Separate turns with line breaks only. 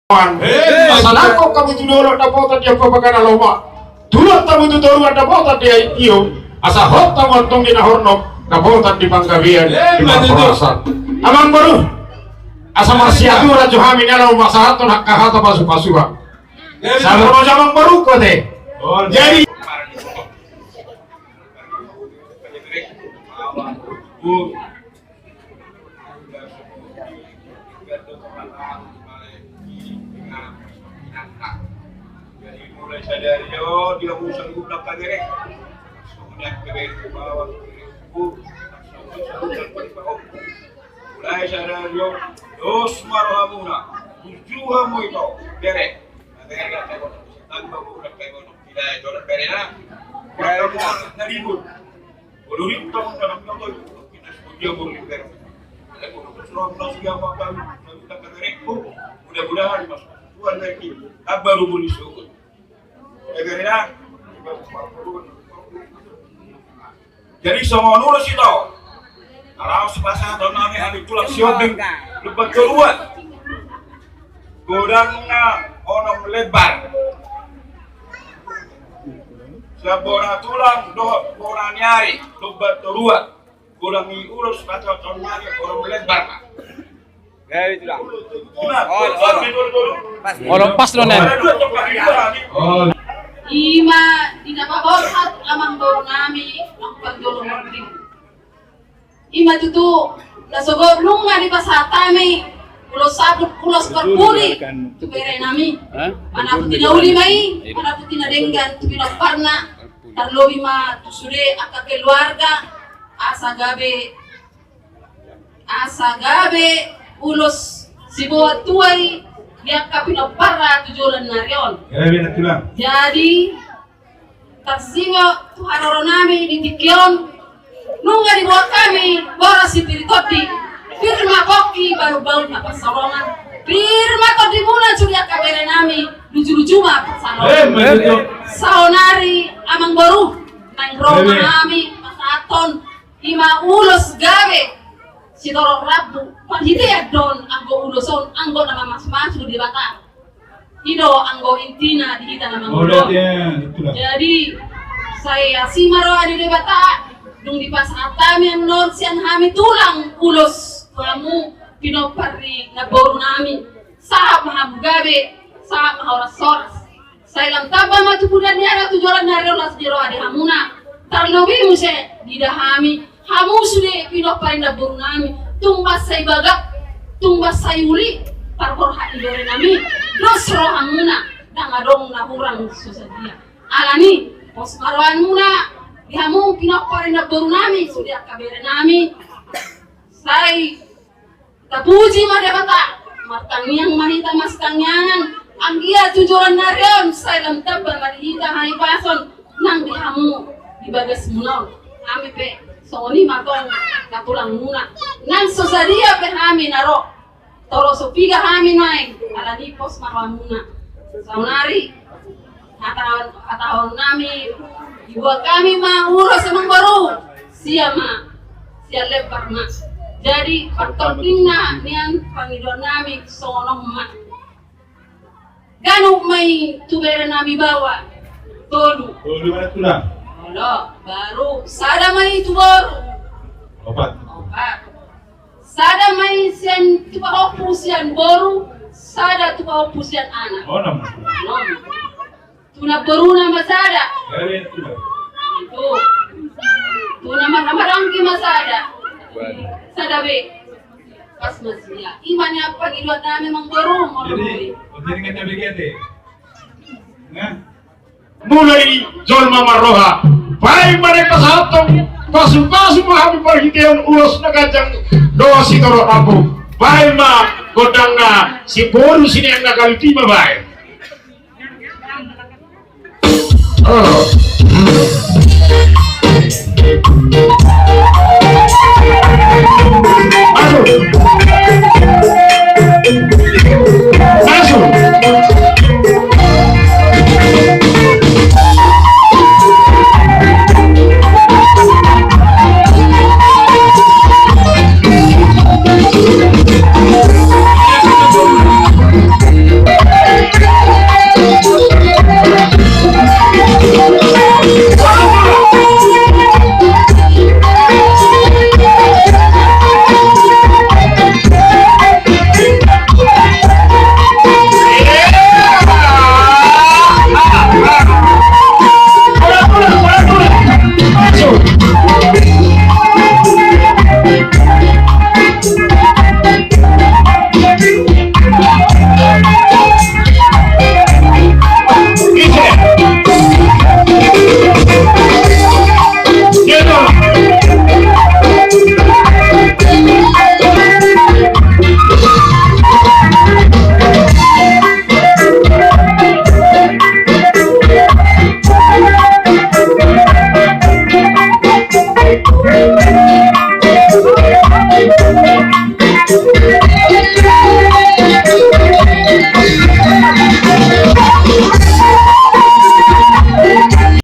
Masalahku kamu tu dulu ada bota dia pabagana loma. Dulu tamu tu dulu ada bota dia iyo. Asa hot tamu antong di nahorno na bota di Panggabian di Mapurasan. Amang baru. Asa marsiatu rajo hami nala masahaton hak kahata pasu-pasuha. Sabar mo amang baru ko de. Jadi
mulai sadari dia urusan gubrak kaderek kemudian kebaikan ke bawah mulai sadari dos marhamuna tujuhamu itu derek derek kan tanpa gubrak kayak tidak jodoh berena naribut boleh tahun dalam tahun kita sedia boleh derek mudah-mudahan mas Tuhan lagi baru boleh syukur. Jadi semua nurus itu kalau sepasang tahun nanti hari tulang sioping lebat keluar godangnya orang lebar sabora tulang orang nyari lebat keluar godangi urus kata tahun nyari orang lebar pak.
Ya itu lah.
Orang pas lo nen.
Ima tidak maborhat amang doro nami ang pagdolo ng Ima tutu nasogod lunga di pasatami ulos sabot ulos perpuri tubere nami mana tinauli mai mana tinadenggan pinagparna tarlobi ma tusude aka keluarga asa gabe ulos sibuat tuai dia kapinagparra tujulan narion. Jadi tersingo tuharoro nami di tikyon nunga di bawah kami bora si piritoti firma koki baru na pasarongan firma todi muna curia kabere nami lucu-lucu mah pasarongan saonari amang baru nang roma nami pasaton ima ulos gawe si dorong rabu panhite ya don anggo uloson anggo nama mas di batang ido anggo intina di kita nama ulo jadi saya si maro adi di batang dung di pasar kami non sian kami tulang ulos kamu pinopari na boru nami sahab mahab gabe sahab mahaura soras saya lam taba matu bulan niara tujuan nari olas jero adi hamuna tarlobi muse di dahami hamu sude pinopari na boru nami tumbas say bagak tumbas say uli parkor hati dore nami dos rohamuna dangadong na hurang susadia alani pos marwan muna dihamu pinakpare na baru nami sudah kabere nami say tapuji madebata martangiang mahita mas kanyangan anggia tujuan narion say lam tabba madihita hai pason nang dihamu di bagas munau kami pe soni matong katulang muna nang sosadia pe kami naro toro sopiga kami naik alani pos marwan muna saunari atahon nami ibu kami mah urus emang baru sia lebar mah jadi pentingnya nian pangidon nami sono mah ganu mai tubere nami bawa tolu
mana tulang?
Halo, baru sada mai tu baru
Obat.
Sada mai sian tuba opusian baru sada tuba opusian anak
Oh nama.
tuna baru nama sada tuna marangki masada sada be pas masih imannya apa di luar nami mang baru mau
Jadi kita begini. Nah.
mulai Jolma Maroha baik mereka satu pasu-pasu mahami perhitian ulos nagajang doa si toro abu baik ma godangna si boru sini yang nagal tiba baik oh